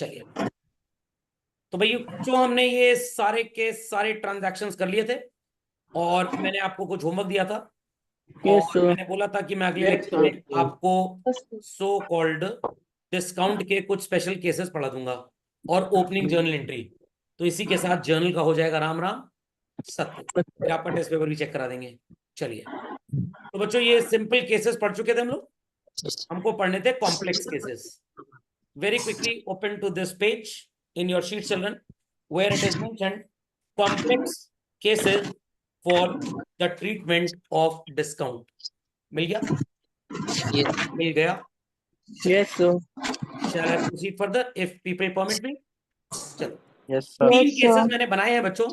चलिए, तो भाई जो हमने ये सारे के सारे ट्रांजैक्शंस कर लिए थे और मैंने आपको कुछ होमवर्क दिया था और मैंने बोला था कि मैं अगले लेक्चर में आपको सो कॉल्ड डिस्काउंट के कुछ स्पेशल केसेस पढ़ा दूंगा और ओपनिंग जर्नल एंट्री। तो इसी के साथ जर्नल का हो जाएगा राम राम सत्य, फिर आपका टेस्ट पेपर भी चेक करा देंगे। चलिए, तो बच्चों ये सिंपल केसेस पढ़ चुके थे हम लोग, हमको पढ़ने थे complex cases. Very quickly open to this page in your sheet children where it is mentioned complex cases for the treatment of discount। मिल गया? मिल गया। Yes, sir. Shall I proceed further if people permit me? चलो, Yes, sir. 3 cases मैंने बनाए हैं बच्चों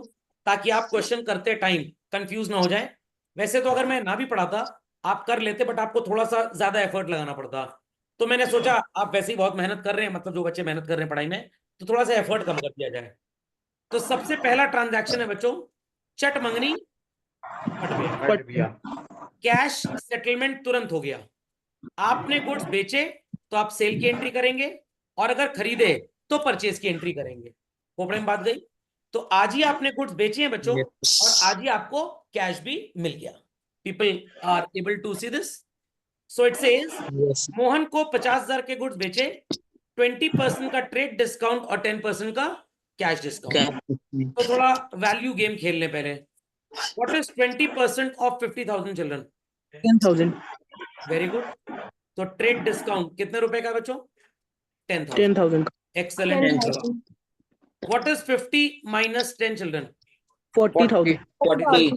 ताकि आप question करते टाइम कंफ्यूज ना हो जाए। वैसे तो अगर मैं ना भी पढ़ाता आप कर लेते, बट आपको थोड़ा सा ज्यादा एफर्ट लगाना पड़ता। तो मैंने सोचा आप वैसे ही बहुत मेहनत कर रहे हैं, मतलब जो बच्चे मेहनत कर रहे हैं पढ़ाई में, तो थोड़ा सा एफर्ट कम कर दिया जाए। तो सबसे पहला ट्रांजैक्शन है बच्चों चट मंगनी पट गया। कैश सेटलमेंट तुरंत हो गया। आपने गुड्स बेचे तो आप सेल की एंट्री करेंगे और अगर खरीदे तो परचेज की एंट्री करेंगे। खोपड़े में बात गई। तो आज ही आपने गुड्स बेचे हैं बच्चों और आज ही आपको कैश भी मिल गया। People are able to see this. So it says Mohan को 50,000 के गुड्स बेचे, 20% का ट्रेड डिस्काउंट और 10% का कैश डिस्काउंट। तो थोड़ा वैल्यू गेम खेल लें पहले। What is 20% off 50,000 children? 10,000. Very good. तो ट्रेड डिस्काउंट कितने रुपए का बच्चों? 10,000। 10,000. Excellent. What is 50 minus 10 children? 40,000. 40।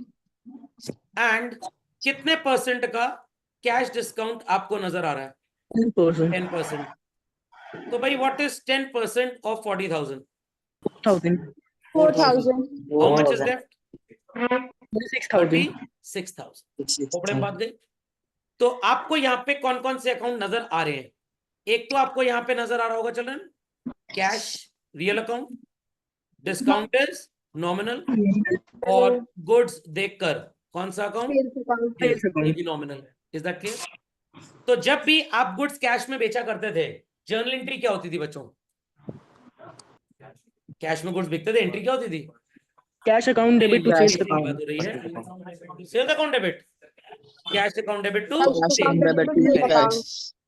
And कितने परसेंट का कैश डिस्काउंट आपको नजर आ रहा है? 10%. 10%। तो भाई what is 10% off 40,000? 4,000. 4,000। How much is left? 36,000. 36,000। खोपड़े में बात गई। तो आपको यहाँ पे कौन कौन से अकाउंट नजर आ रहे हैं? एक तो आपको यहाँ पे नजर आ रहा होगा children cash real account, discounters nominal, और गुड्स देखकर कौन सा अकाउंट? ये भी नॉमिनल। Is that clear? तो जब भी आप गुड्स कैश में बेचा करते थे जर्नल एंट्री क्या होती थी बच्चों? कैश में गुड्स बिकते थे, एंट्री क्या होती थी? Cash account debit to sales बात account. हो रही है sales account debit, cash account debit to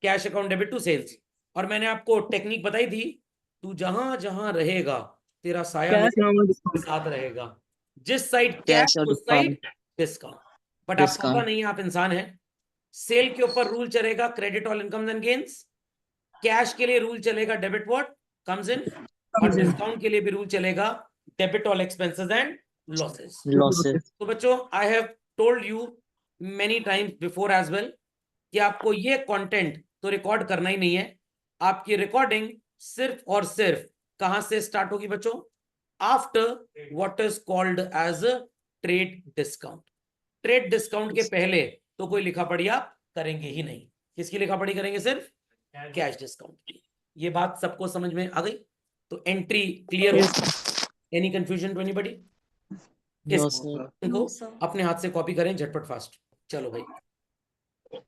cash account debit to sales. और मैंने आपको टेक्निक बताई थी, तू जहां जहां रहेगा तेरा साया Cash मेरे normal discount. साथ रहेगा। जिस साइड कैश उस साइड डिस्काउंट। बट आपको पता नहीं है, आप इंसान हैं। सेल के ऊपर रूल चलेगा credit all incomes and gains, cash के लिए रूल चलेगा डेबिट व्हाट कम्स इन, और डिस्काउंट के लिए भी रूल चलेगा debit all expenses and losses. तो बच्चों I have told you many times before as well कि आपको ये कंटेंट तो रिकॉर्ड करना ही नहीं है। आपकी रिकॉर्डिंग सिर्फ और सिर्फ कहां से स्टार्ट होगी बच्चों? After what is called as trade discount. Trade discount के पहले तो कोई लिखा पढ़ी आप करेंगे ही नहीं। किसकी लिखा पढ़ी करेंगे? सिर्फ कैश डिस्काउंट की। ये बात सबको समझ में आ गई? तो एंट्री क्लियर हो? Any confusion to anybody? इनको अपने हाथ से कॉपी करें झटपट फास्ट। चलो भाई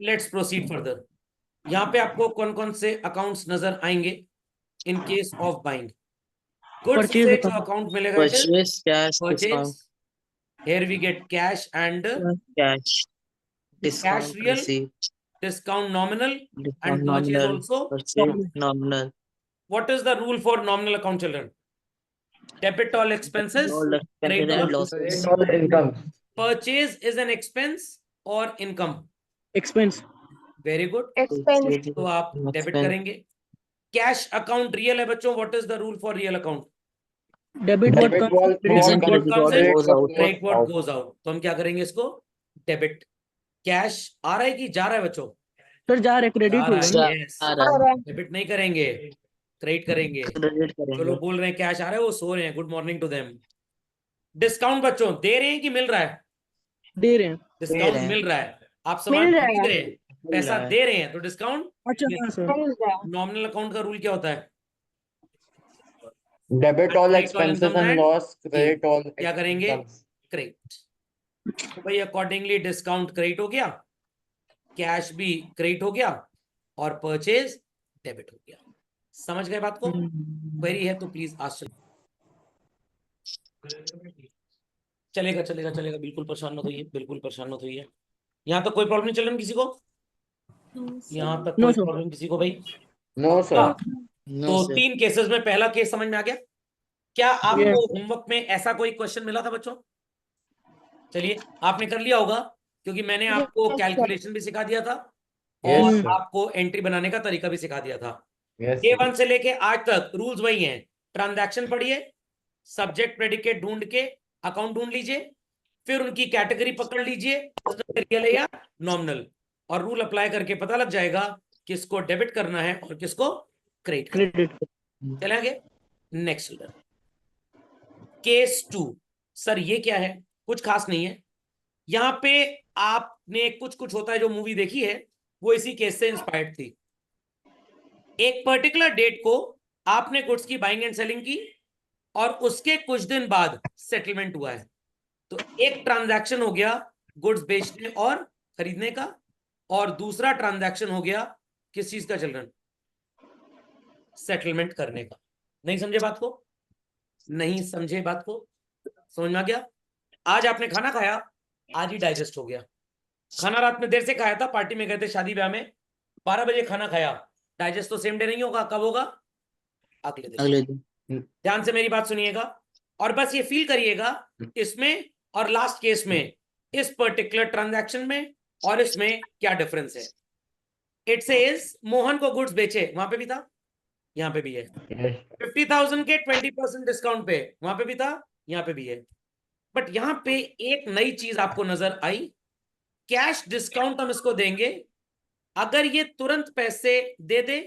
लेट्स प्रोसीड फर्दर। यहाँ पे आपको कौन कौन से अकाउंट्स नजर आएंगे in case of buying goods से? जो अकाउंट मिलेगा purchase, here we get cash and cash, cash discount real, receipt, discount nominal, discount and purchase nominal, also purchase nominal. What is the rule for nominal account children? Debit all expenses, All expenses credit and all losses. Income. purchase is an expense or income? Expense. Very good। Purchase तो आप is debit expense. करेंगे। Cash account real है बच्चों, what is the rule for real account? Debit what comes. Present what credit comes in, goes out. credit what goes out। तो हम क्या करेंगे इसको? डेबिट। कैश आ रहा है कि जा रहा है बच्चों? Sir, जा रहे credit होगा ना? यस, डेबिट नहीं करेंगे, क्रेडिट करेंगे। Credit जो करेंगे. लोग बोल रहे हैं कैश आ रहा है वो सो रहे हैं, good morning to them. Discount बच्चों दे रहे हैं कि मिल रहा है? दे रहे हैं. डिस्काउंट मिल रहा है। आप सामान खरीद रहे हैं, पैसा दे रहे हैं, तो डिस्काउंट। अच्छा हाँ सर. नॉमिनल अकाउंट का रूल क्या होता है? Debit all Credit all expenses incomes and and loss, credit all क्या करेंगे? क्रेडिट। तो भाई अकॉर्डिंगली डिस्काउंट क्रेडिट हो गया, कैश भी क्रेडिट हो गया, और परचेज डेबिट हो गया। समझ गए बात को? क्वेरी है तो प्लीज आस्क। चलेगा चलेगा चलेगा, बिल्कुल परेशान मत होइए, बिल्कुल परेशान मत होइए। यहाँ तक कोई प्रॉब्लम नहीं चल रही किसी को? यहाँ तक No, कोई sir. प्रॉब्लम किसी को भाई? No sir. No, तो sir. 3 केसेस में पहला केस समझ में आ गया? क्या आपको Yes. होमवर्क में ऐसा कोई क्वेश्चन मिला था बच्चों? चलिए, आपने कर लिया होगा, क्योंकि मैंने आपको कैलकुलेशन भी सिखा दिया था Yes, और sir. आपको एंट्री बनाने का तरीका भी सिखा दिया था। यस डे 1 से लेके आज तक रूल्स वही हैं। ट्रांजैक्शन पढ़िए, सब्जेक्ट प्रेडिकेट ढूंढ के अकाउंट ढूंढ लीजिए, फिर उनकी कैटेगरी पकड़ लीजिए, रियल है या नॉमिनल, और रूल अप्लाई करके पता लग जाएगा किसको डेबिट करना है और किसको क्रेडिट करना है। Credit. चले आगे, नेक्स्ट चिल्ड्रन। केस 2। सर ये क्या है? कुछ खास नहीं है। यहाँ पे आपने कुछ कुछ होता है जो मूवी देखी है वो इसी केस से इंस्पायर्ड थी। एक पर्टिकुलर डेट को आपने गुड्स की बाइंग एंड सेलिंग की और उसके कुछ दिन बाद सेटलमेंट हुआ है। तो एक ट्रांजैक्शन हो गया गुड्स बेचने और खरीदने का, और दूसरा ट्रांजैक्शन हो गया किस चीज का चिल्ड्रन? सेटलमेंट करने का। नहीं समझे बात को? नहीं समझे बात को? समझ में आ गया? आज आपने खाना खाया, आज ही डाइजेस्ट हो गया। खाना रात में देर से खाया था, पार्टी में गए थे, शादी ब्याह में, 12 बजे खाना खाया, डाइजेस्ट तो सेम डे नहीं होगा, कब होगा? अगले दिन। अगले दिन। ध्यान से मेरी बात सुनिएगा और बस ये फील करिएगा इसमें और लास्ट केस में, इस पर्टिकुलर ट्रांजैक्शन में और इसमें क्या डिफरेंस है। इट सेज मोहन को गुड्स बेचे, वहां पे भी था, यहाँ पे भी है। 50,000 के 20% डिस्काउंट पे, वहां पे भी था, यहाँ पे भी है। बट यहाँ पे एक नई चीज आपको नजर आई, कैश डिस्काउंट हम इसको देंगे अगर ये तुरंत पैसे दे दे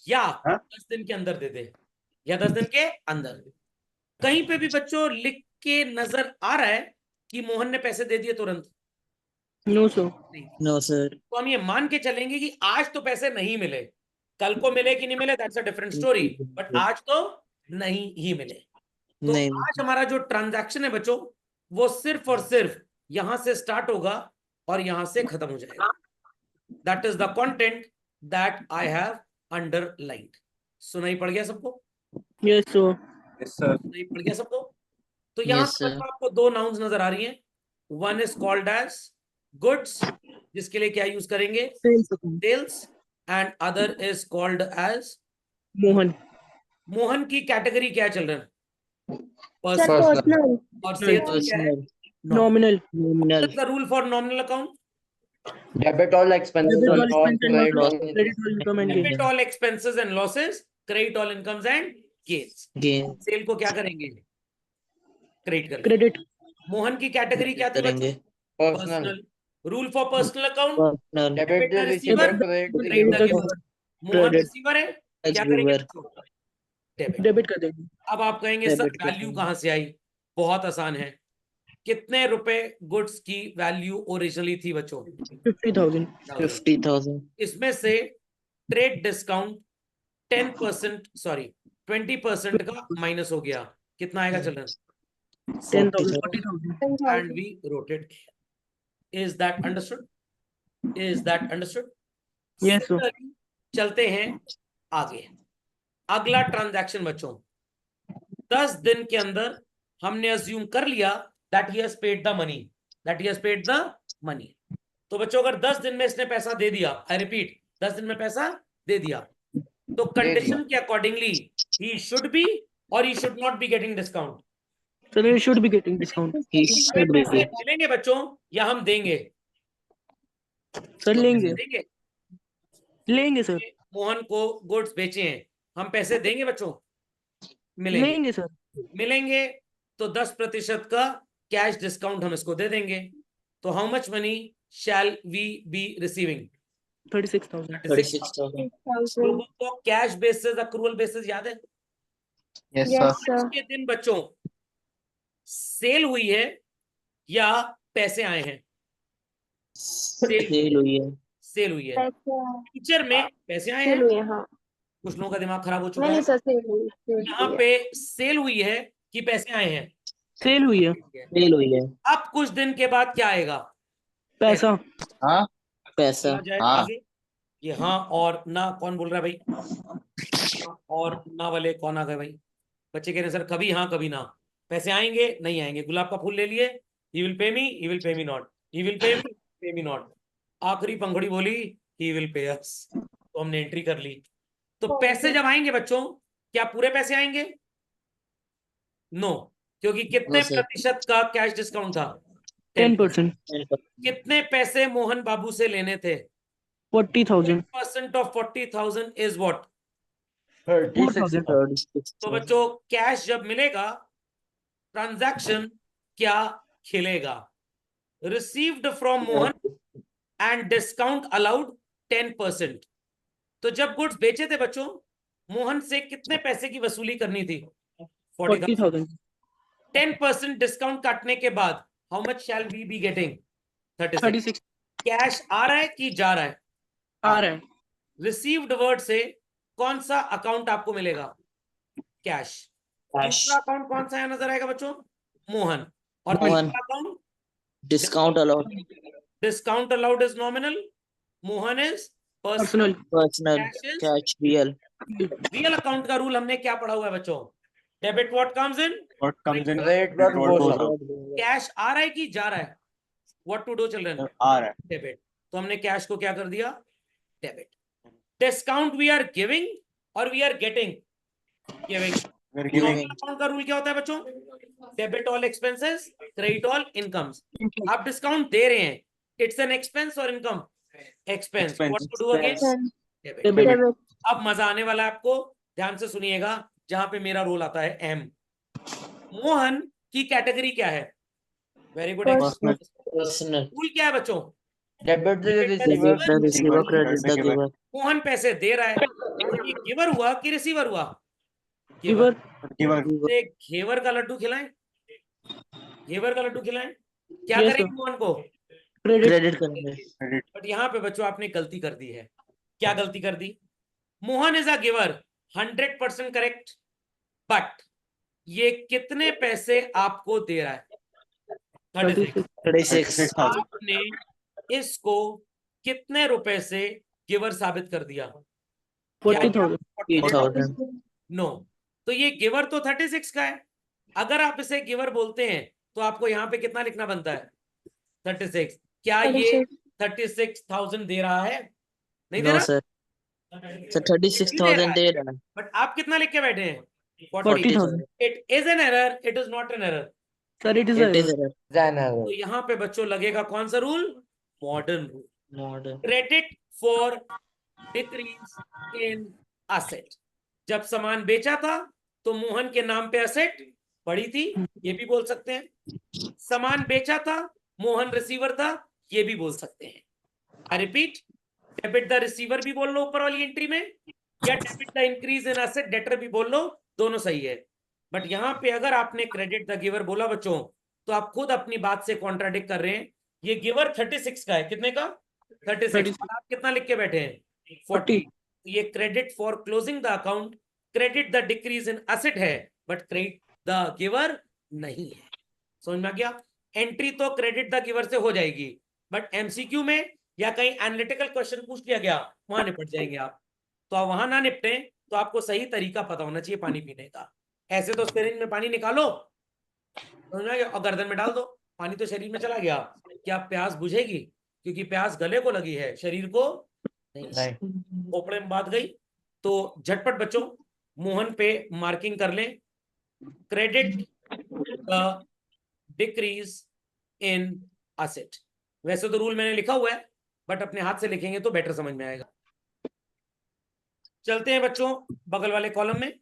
या 10 दिन के अंदर दे दे, या 10 दिन के अंदर। कहीं पे भी बच्चों लिख के नजर आ रहा है कि मोहन ने पैसे दे दिए तुरंत? No, sir. नहीं। No, sir. तो हम ये मान के चलेंगे कि आज तो पैसे नहीं मिले, कल को मिले कि नहीं मिले that's a different story, but आज तो नहीं ही मिले। तो नहीं। आज हमारा जो ट्रांजैक्शन है बच्चों, वो सिर्फ और सिर्फ यहां से स्टार्ट होगा और यहां से खत्म हो जाएगा। That is the content that I have underlined. सुनाई पड़ गया सबको? Yes, sir. Yes sir. सुनाई पड़ गया सबको? तो यहां Yes, पे sir. आपको 2 नाउन्स नजर आ रही हैं। One is called as goods, जिसके लिए क्या यूज करेंगे? Sales account. Sales, and other is called as Mohan. Mohan की कैटेगरी क्या है चिल्ड्रन? Personal. Personal. और सेल्स क्या है? Personal. Nominal. Nominal. What is the rule for nominal account? Debit all expenses Debit all and all expense and credit losses, all credit all income and gain. Debit all expenses and losses, credit all incomes and gains. Gain. Sale को क्या करेंगे? Credit करेंगे। Credit. Mohan की category क्या थी करेंगे। बच्चों? Personal. Personal. Rule for personal account, Personal. Debit the receiver, receiver, credit the credit the giver. Giver. Mohan Credit. Receiver है, क्या करेंगे? Giver. डेबिट। Debit कर देंगे. अब आप कहेंगे सर Debit कर वैल्यू देंगे। कहां से आई? बहुत आसान है। कितने रुपए गुड्स की वैल्यू ओरिजिनली थी बच्चों? 50,000. 50,000. इसमें से ट्रेड डिस्काउंट 10%, सॉरी 20% का माइनस हो गया, कितना आएगा children? 10,000. 40,000. And we wrote it here. Is that understood? Is that understood? Yes, sir. Similarly, चलते हैं आगे। अगला ट्रांजैक्शन बच्चों, 10 दिन के अंदर हमने अज्यूम कर लिया that he has paid the money, that he has paid the money। तो बच्चों अगर 10 दिन में इसने पैसा दे दिया, आई रिपीट 10 दिन में पैसा दे दिया, तो कंडीशन के accordingly he should be or he should not be getting discount? So they should be getting discount. He हमें should be. पैसे मिलेंगे बच्चों या हम देंगे? सर लेंगे. देंगे। लेंगे सर. मोहन को गुड्स बेचे हैं, हम पैसे देंगे बच्चों? मिलेंगे। लेंगे सर. मिलेंगे तो 10% का कैश डिस्काउंट हम इसको दे देंगे। तो how much money shall we be receiving? 36,000. 36,000. लोगों को कैश बेसिस अक्रूवल बेसिस याद है? Yes sir. आज के दिन बच्चों सेल हुई है या पैसे आए हैं? सेल हुई है। सेल हुई है। फ्यूचर में पैसे आए हैं? कुछ लोगों का दिमाग खराब हो चुका है। यहाँ पे सेल हुई है कि पैसे आए हैं? सेल हुई है. सेल हुई है। अब कुछ दिन के बाद क्या आएगा? पैसा. हाँ पैसा। आ जाए हाँ। आगे। ये हाँ और ना कौन बोल रहा है भाई? और ना वाले कौन आ गए भाई? बच्चे कह रहे हैं सर कभी हाँ कभी ना, पैसे आएंगे नहीं आएंगे। गुलाब का फूल ले लिए, he will pay me, he will pay me not, he will pay me not. आखिरी पंखुड़ी बोली ही विल पे अस, तो हमने एंट्री कर ली। तो पैसे जब आएंगे बच्चों, क्या पूरे पैसे आएंगे? नो, क्योंकि कितने No, sir. प्रतिशत का कैश डिस्काउंट था? 10%. कितने पैसे मोहन बाबू से लेने थे? 40,000. 10% ऑफ 40,000 इज व्हाट? 4,000. 36,000. तो बच्चों कैश जब मिलेगा, ट्रांजैक्शन क्या खिलेगा? Received from Mohan and discount allowed 10%। तो जब गुड्स बेचे थे बच्चों, मोहन से कितने पैसे की वसूली करनी थी? 40,000। 40,000. 10% डिस्काउंट काटने के बाद how much shall we be getting? 36। 36. Cash आ रहा है कि जा रहा है? आ रहा है. रिसीव्ड वर्ड से कौन सा अकाउंट आपको मिलेगा? कैश। दूसरा अकाउंट कौन सा यहाँ नजर आएगा बच्चों? मोहन। और मोहन। तीसरा account? Discount allowed. Discount allowed is nominal, Mohan is personal, Personal. Personal. Cash is Cash. Real. Real. Account का रूल हमने क्या पढ़ा हुआ है बच्चों? Debit what comes in, What comes in? Credit what goes out. Cash आ रहा है कि जा रहा है? What to do children? R. Debit. तो हमने कैश को क्या कर दिया? Debit. Discount we are giving और we are getting? Giving. We're giving. Account का रूल क्या होता है बच्चों? Debit all expenses, credit all incomes. आप डिस्काउंट दे रहे हैं, इट्स एन एक्सपेंस और income? Expense. What to do again? Debit. Debit. अब मजा आने वाला है आपको, ध्यान से सुनिएगा, जहां पे मेरा रोल आता है एम। मोहन की कैटेगरी क्या है? Very good. Personal. Personal. Rule क्या है बच्चों? Debit the Debit receiver. the receiver. Credit the giver. Mohan पैसे दे रहा है, तो ये गिवर हुआ कि रिसीवर हुआ? Giver. Giver. से घेवर का लड्डू खिलाएं, घेवर का लड्डू खिलाएं, क्या Yes, करेंगे sir. मोहन को? Credit. Credit करेंगे. Credit. बट यहाँ पे बच्चों आपने गलती कर दी है। क्या गलती कर दी? Mohan is a giver, 100% correct, but ये कितने पैसे आपको दे रहा है? 36। 36. आपने इसको कितने रुपए से गिवर साबित कर दिया? 40,000. 40,000. नो, तो ये गिवर तो 36 का है। अगर आप इसे गिवर बोलते हैं तो आपको यहाँ पे कितना लिखना बनता है? 36। क्या ये 36,000 दे रहा है? नहीं दे No, रहा? sir. Sir, 36,000 दे रहा है. बट आप कितना लिख के बैठे हैं? 40,000. It is an error, it is not an error. Sir, it is It a is error. तो यहाँ पे बच्चों लगेगा कौन सा rule? Modern rule. Modern. Credit for decrease in asset. जब सामान बेचा था तो मोहन के नाम पे असेट पड़ी थी, ये भी बोल सकते हैं। सामान बेचा था, मोहन रिसीवर था, ये भी बोल सकते हैं। I repeat, debit the receiver भी बोल लो ऊपर वाली एंट्री में, या debit the increase in asset debtor भी बोल लो, दोनों सही है। बट यहाँ पे अगर आपने क्रेडिट द गिवर बोला बच्चों, तो आप खुद अपनी बात से कॉन्ट्राडिक्ट कर रहे हैं। ये गिवर 36 का है, कितने का? 36। आप कितना लिख के बैठे हैं? 40। ये credit for closing the account, credit the decrease in asset है, बट क्रेडिट द गिवर नहीं है। समझ में आ गया? एंट्री तो क्रेडिट द गिवर से हो जाएगी, बट एमसीक्यू में या कहीं एनालिटिकल क्वेश्चन पूछ लिया गया, वहां निपट जाएंगे आप। तो आप वहां ना निपटे तो आपको सही तरीका पता होना चाहिए पानी पीने का। ऐसे तो सिरिंज में पानी निकालो और गर्दन में डाल दो, पानी तो शरीर में चला गया, क्या प्यास बुझेगी? क्योंकि प्यास गले को लगी है, शरीर को नहीं। खोपड़े में बात गई। तो झटपट बच्चों मोहन पे मार्किंग कर लें, क्रेडिट डिक्रीज इन असेट। वैसे तो रूल मैंने लिखा हुआ है, बट अपने हाथ से लिखेंगे तो बेटर समझ में आएगा। चलते हैं बच्चों बगल वाले कॉलम में।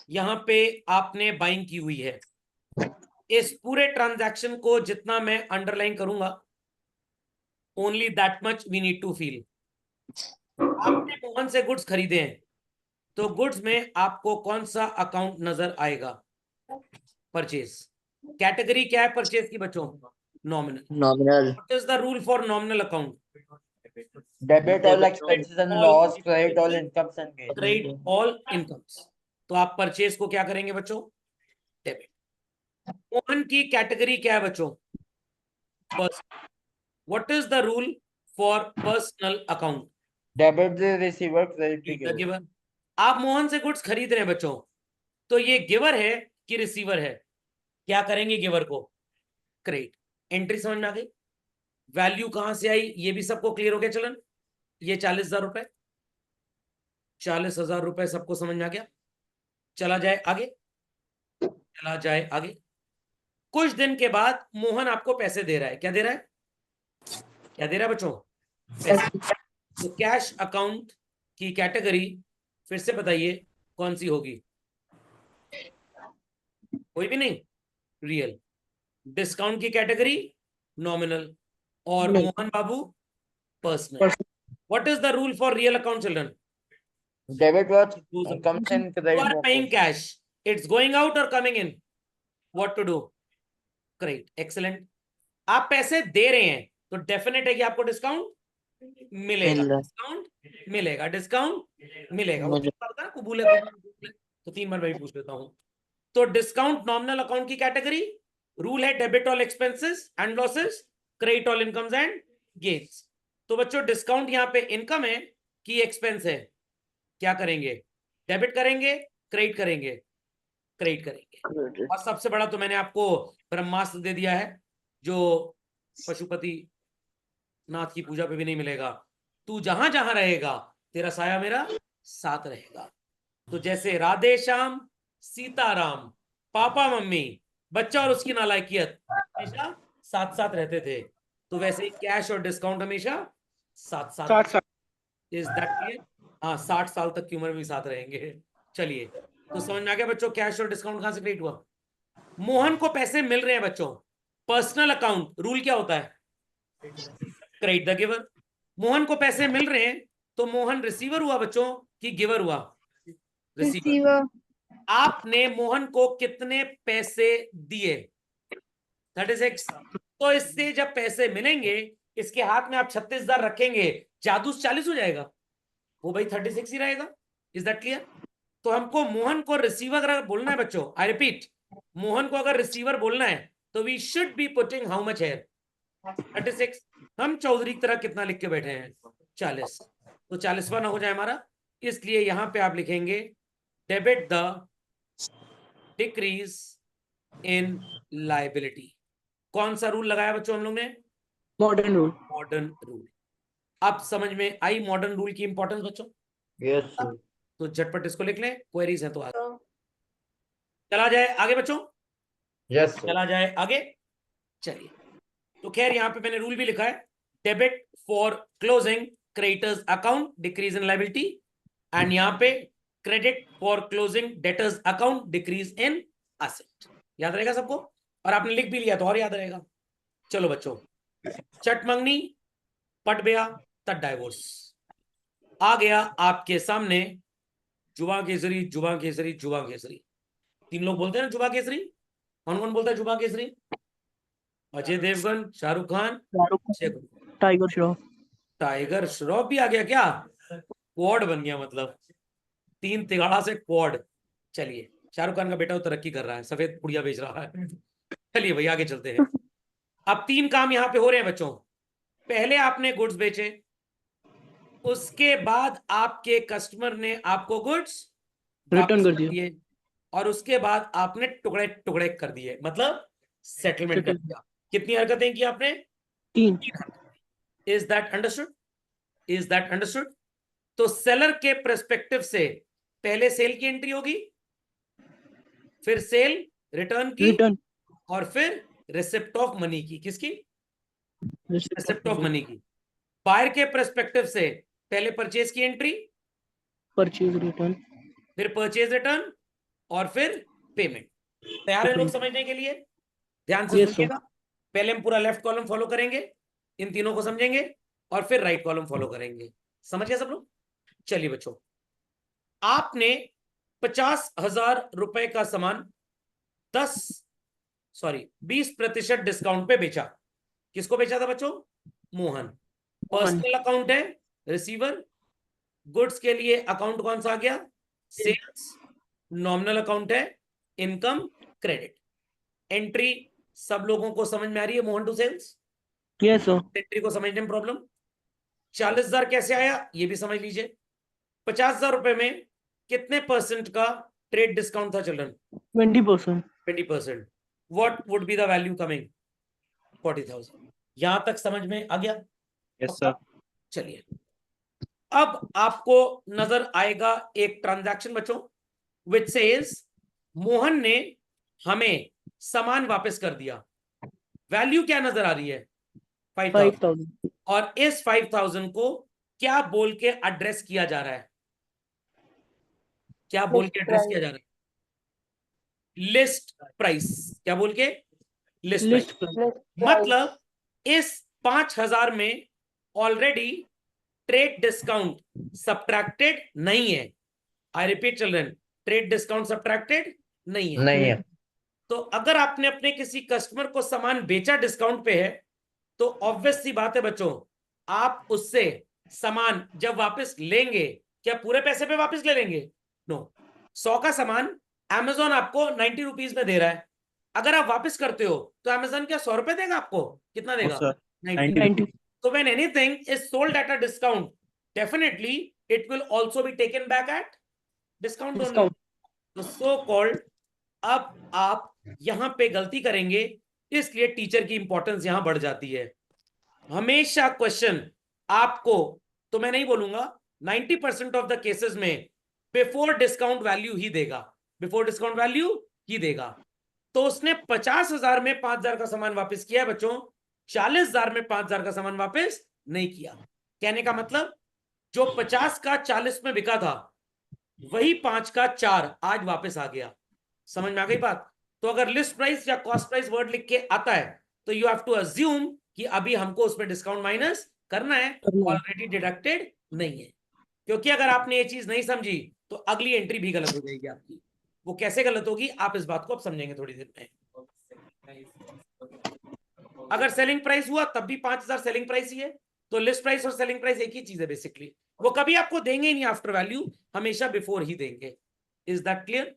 यहां पे आपने बाइंग की हुई है। इस पूरे ट्रांजैक्शन को जितना मैं अंडरलाइन करूंगा, only that much we need to feel. आपने मोहन से गुड्स खरीदे हैं, तो गुड्स में आपको कौन सा अकाउंट नजर आएगा? परचेज। कैटेगरी क्या है परचेज की बच्चों? Nominal. Nominal. What is the rule for nominal account? Debit all expenses and loss, credit all incomes and gains. Credit all incomes. तो आप परचेज को क्या करेंगे बच्चों? डेबिट। मोहन की कैटेगरी क्या है बच्चों? Personal. What is the rule for personal account? Debit the receiver, credit the the giver. Giver. आप मोहन से गुड्स खरीद रहे हैं बच्चों, तो ये गिवर है कि रिसीवर है? क्या करेंगे गिवर को? क्रेडिट। एंट्री समझ में आ गई? वैल्यू कहां से आई ये भी सबको क्लियर हो गया? चलन ये 40,000 रुपए, 40,000 रुपए सबको समझ में आ गया? चला जाए आगे, चला जाए आगे। कुछ दिन के बाद मोहन आपको पैसे दे रहा है। क्या दे रहा है? क्या दे रहा है बच्चों? पैसे। तो कैश अकाउंट की कैटेगरी फिर से बताइए कौन सी होगी? कोई भी नहीं? रियल। डिस्काउंट की कैटेगरी नॉमिनल, और नहीं। Mohan Babu personal. What is the rule for real account children? Debit what Those are- comes in, You credit are what paying goes. cash, it's going out or coming in? What to do? Great, excellent. आप पैसे दे रहे हैं तो definite है कि आपको discount मिलेगा, मिल रहा है। डिस्काउंट मिलेगा, डिस्काउंट मिलेगा। वो मुझे- 3 बार होता है ना, कबूल है तो 3 बार मैं भी पूछ लेता हूं। तो डिस्काउंट नॉमिनल अकाउंट की कैटेगरी, रूल है debit all expenses and losses, credit all incomes and gains. तो बच्चों डिस्काउंट यहाँ पे इनकम है कि एक्सपेंस है? क्या करेंगे? डेबिट करेंगे, क्रेडिट करेंगे? क्रेडिट करेंगे। और सबसे बड़ा तो मैंने आपको ब्रह्मास्त्र दे दिया है, जो पशुपति नाथ की पूजा पे भी नहीं मिलेगा। तू जहां जहां रहेगा तेरा साया मेरा साथ रहेगा। तो जैसे राधे श्याम, सीताराम, पापा मम्मी, बच्चा और उसकी नालायकियत हमेशा साथ साथ रहते थे, तो वैसे ही कैश और डिस्काउंट हमेशा साथ साथ। 60 इज दैट क्लियर? हाँ, 60 साल तक की उम्र में भी साथ रहेंगे। चलिए, तो समझ में आ गया बच्चों कैश और डिस्काउंट कहां से क्रिएट हुआ? मोहन को पैसे मिल रहे हैं बच्चों, पर्सनल अकाउंट रूल क्या होता है? Credit the giver. मोहन को पैसे मिल रहे हैं तो मोहन रिसीवर हुआ बच्चों कि गिवर हुआ? रिसीवर। आपने मोहन को कितने पैसे दिए? 36। तो इससे जब पैसे मिलेंगे, इसके हाथ में आप 36,000 रखेंगे, जादू 40 हो जाएगा, वो भाई 36 ही रहेगा। Is that clear? तो हमको मोहन को रिसीवर अगर बोलना है बच्चों, आई रिपीट, मोहन को अगर रिसीवर बोलना है तो we should be putting how much है? 36। हम चौधरी की तरह कितना लिख के बैठे हैं? 40। तो 40वां ना हो जाए हमारा, इसलिए यहां पे आप लिखेंगे debit the decrease in liability. कौन सा रूल लगाया बच्चों हम लोग ने? Modern rule. Modern rule. अब समझ में आई मॉडर्न रूल की इंपॉर्टेंस बच्चों? Yes, sir. तो झटपट इसको लिख लें, क्वेरीज है तो आगे चला जाए आगे बच्चों, Yes, sir. चला जाए आगे। चलिए, तो खैर यहां पे मैंने रूल भी लिखा है, debit for closing creditors account decrease in liability, and यहां पे credit for closing debtors account decrease in asset. याद रहेगा सबको? और आपने लिख भी लिया तो और याद रहेगा। चलो बच्चों, चट मंगनी, पट गया, तट डाइवोर्स। आ गया आपके सामने जुबा केसरी, जुबा केसरी, जुबा केसरी। 3 लोग बोलते हैं ना जुबा केसरी। कौन कौन बोलता है जुबा केसरी? अजय देवगन, शाहरुख खान, अक्षय कुमार। टाइगर श्रॉफ। टाइगर श्रॉफ भी आ गया क्या? क्वाड बन गया, मतलब 3 तिगाड़ा से क्वाड। चलिए, शाहरुख खान का बेटा तो तरक्की कर रहा है, सफेद पुड़िया बेच रहा है। चलिए भाई आगे चलते हैं। अब 3 काम यहां पे हो रहे हैं बच्चों। पहले आपने गुड्स बेचे, उसके बाद आपके कस्टमर ने आपको गुड्स रिटर्न वापस कर दिया। दिए, और उसके बाद आपने टुकड़े टुकड़े कर दिए, मतलब सेटलमेंट कर दिया। कितनी हरकतें की आपने? 3। Is that understood? Is that understood? तो सेलर के पर्सपेक्टिव से पहले सेल की एंट्री होगी, फिर सेल रिटर्न की, रिटर्न। और फिर रिसिप्ट ऑफ मनी की। किसकी? रिसिप्ट ऑफ मनी की। बायर के पर्सपेक्टिव से पहले परचेज की एंट्री, परचेज रिटर्न। फिर परचेज रिटर्न, और फिर पेमेंट। तैयार है लोग समझने के लिए? ध्यान से Yes, sir. सुनिएगा। पहले हम पूरा लेफ्ट कॉलम फॉलो करेंगे, इन तीनों को समझेंगे, और फिर राइट कॉलम फॉलो करेंगे। समझ गए सब लोग? चलिए बच्चों, आपने 50,000 रुपए का सामान 20% डिस्काउंट पे बेचा। किसको बेचा था बच्चों? मोहन। पर्सनल अकाउंट है, रिसीवर। गुड्स के लिए अकाउंट कौन सा आ गया? सेल्स। नॉमिनल अकाउंट है, इनकम, क्रेडिट। एंट्री सब लोगों को समझ में आ रही है? Mohan to sales yes sir. एंट्री को समझने में प्रॉब्लम? 40,000 कैसे आया ये भी समझ लीजिए। 50,000 रुपए में कितने परसेंट का ट्रेड डिस्काउंट था children? 20%. 20%. What would be the value coming? 40,000. यहां तक समझ में आ गया? Yes sir. चलिए, अब आपको नजर आएगा एक ट्रांजैक्शन बच्चों, विच सेज मोहन ने हमें सामान वापस कर दिया। वैल्यू क्या नजर आ रही है? 5,000। 5,000. और इस 5,000 को क्या बोल के एड्रेस किया जा रहा है? क्या बोल के एड्रेस किया जा रहा है? List price. क्या बोल के? List price. List price. मतलब इस 5,000 में ऑलरेडी ट्रेड डिस्काउंट सब्ट्रैक्टेड नहीं है। आई repeat children, trade discount subtracted नहीं है। नहीं है। तो अगर आपने अपने किसी कस्टमर को सामान बेचा डिस्काउंट पे है, तो ऑब्वियस सी बात है बच्चों, आप उससे सामान जब वापस लेंगे, क्या पूरे पैसे पे वापस ले लेंगे? नो। 100 का सामान Amazon आपको 90 रुपीज में दे रहा है, अगर आप वापस करते हो तो Amazon क्या 100 रुपए देगा आपको? कितना देगा? Sir 90। 90. So when anything is sold at a discount, definitely it will also be taken back at discount only. Discount. तो so called, अब आप यहां पे गलती करेंगे, इसलिए टीचर की इंपॉर्टेंस यहां बढ़ जाती है। हमेशा क्वेश्चन आपको, तो मैं नहीं बोलूंगा, 90% ऑफ द केसेस में बिफोर डिस्काउंट वैल्यू ही देगा, बिफोर डिस्काउंट वैल्यू ही देगा। तो उसने 50,000 में 5,000 का सामान वापस किया है बच्चों, 40,000 में 5,000 का सामान वापस नहीं किया। कहने का मतलब जो 50 का 40 में बिका था, वही 5 का 4 आज वापस आ गया। समझ में आ गई बात? तो अगर लिस्ट प्राइस या कॉस्ट प्राइस वर्ड लिख के आता है, तो यू हैव टू अज्यूम कि अभी हमको उसमें डिस्काउंट माइनस करना है, ऑलरेडी डिडक्टेड नहीं है। क्योंकि अगर आपने ये चीज नहीं समझी तो अगली एंट्री भी गलत हो जाएगी आपकी। वो कैसे गलत होगी आप इस बात को अब समझेंगे थोड़ी देर में। अगर सेलिंग प्राइस हुआ तब भी 5,000 सेलिंग प्राइस ही है, तो लिस्ट प्राइस और सेलिंग प्राइस एक ही चीज है बेसिकली। वो कभी आपको देंगे ही नहीं आफ्टर वैल्यू, हमेशा बिफोर ही देंगे। Is that clear?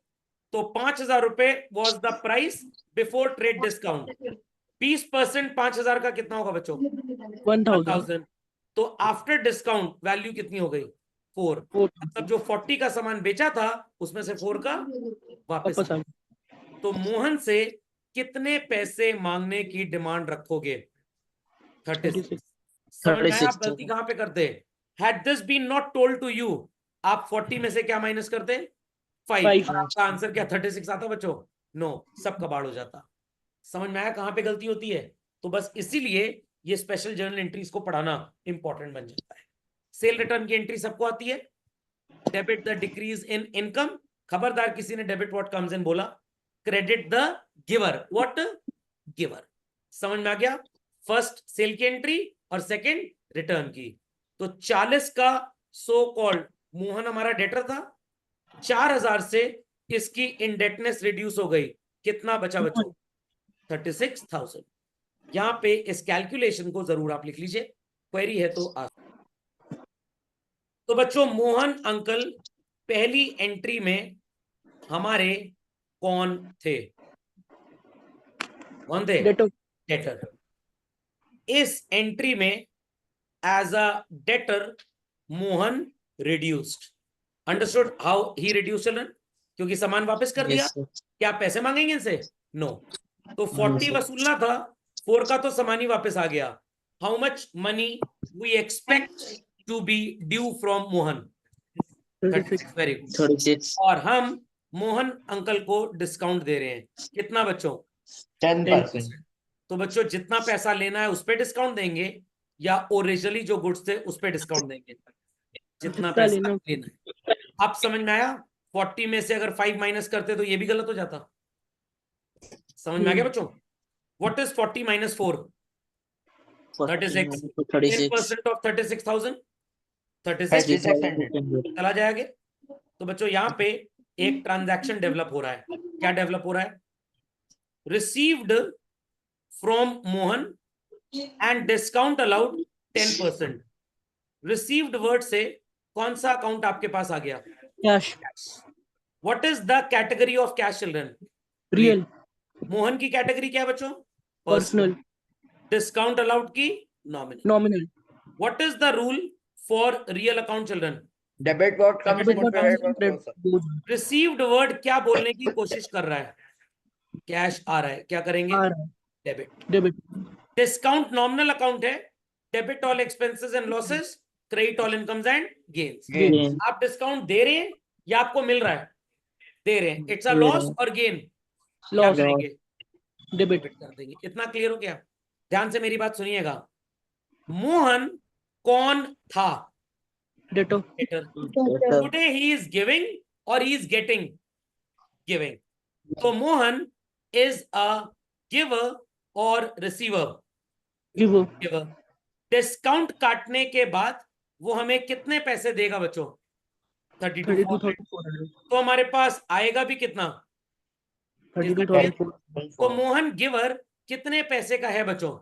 तो 5,000 रुपए was the price before trade discount. 20% 5,000 का कितना होगा बच्चों? 1,000. तो आफ्टर डिस्काउंट वैल्यू कितनी हो गई? 4। 4. मतलब जो 40 का सामान बेचा था उसमें से 4 का वापस। वापस आ गया. तो मोहन से कितने पैसे मांगने की डिमांड रखोगे? 36। समझ में आया आप गलती कहां पे करते? Had this been not told to you, आप 40 में से क्या माइनस करते? 5। आपका आंसर क्या 36 आता बच्चों? नो, सब कबाड़ हो जाता। समझ में आया कहां पे गलती होती है? तो बस इसीलिए ये स्पेशल जर्नल एंट्रीज को पढ़ाना इंपॉर्टेंट बन जाता है। सेल रिटर्न की एंट्री सबको आती है। Debit the decrease in income, खबरदार किसी ने डेबिट व्हाट कम्स इन बोला। Credit the giver, what giver. समझ में आ गया? फर्स्ट सेल की एंट्री और सेकंड रिटर्न की। तो 40 का सो कॉल्ड मोहन हमारा डेटर था, 4,000 से इसकी इंडेटनेस रिड्यूस हो गई, कितना बचा बच्चों? 36,000। यहां पे इस कैलकुलेशन को जरूर आप लिख लीजिए, क्वेरी है तो आ। तो बच्चों मोहन अंकल पहली एंट्री में हमारे कौन थे? कौन थे? डेटर। इस एंट्री में as a debtor Mohan reduced. Understood how he reduce children? क्योंकि सामान वापस कर दिया। क्या पैसे मांगेंगे इनसे? नो। तो 40 वसूलना था, 4 का तो सामान ही वापस आ गया। How much money we expect to be due from Mohan? 36। Very good. 36. और हम मोहन अंकल को डिस्काउंट दे रहे हैं, कितना बच्चों? 10%. तो बच्चों जितना पैसा लेना है उस पर डिस्काउंट देंगे, या ओरिजिनली जो गुड्स थे उस पर डिस्काउंट देंगे? जितना पैसा लेना है। आप समझ में आया? 40 में से अगर 5 माइनस करते तो ये भी गलत हो जाता। समझ में आ गया बच्चों? What is 40 minus 4? 36। 10% ऑफ 36,000, 36 चला जाएगा। तो बच्चों यहां पे एक ट्रांजैक्शन डेवलप हो रहा है। क्या डेवलप हो रहा है? Received from Mohan and discount allowed 10%। Received word से कौन सा अकाउंट आपके पास आ गया? Cash. What is the category of cash children? Real. Mohan की कैटेगरी क्या है बच्चों? पर्सनल. डिस्काउंट अलाउड की nominal. Nominal. What is the rule for real account, children? Debit what comes Debit before what comes credit what before goes. credit Received word क्या बोलने की कोशिश कर रहा है? कैश आ रहा है, क्या करेंगे? आ रहा है, debit. Debit discount nominal account है, debit all expenses and losses, credit all incomes and gains. Gain. Gain. आप डिस्काउंट दे रहे हैं या आपको मिल रहा है? दे रहे हैं। इट्स अ दे लॉस रहे हैं। और गेन, क्या लॉस करेंगे? डेबिट डेबिट कर देंगे। इतना क्लियर हो गया? ध्यान से मेरी बात सुनिएगा। मोहन कौन था? डेटो टुडे ही इज गिविंग और ही इज गेटिंग गिविंग। तो मोहन इज अ गिवर और रिसीवर। Give giver. डिस्काउंट काटने के बाद वो हमें कितने पैसे देगा बच्चों? 32,400। 32,400 तो हमारे पास आएगा भी कितना? 32,400 तो मोहन गिवर कितने पैसे का है बच्चों?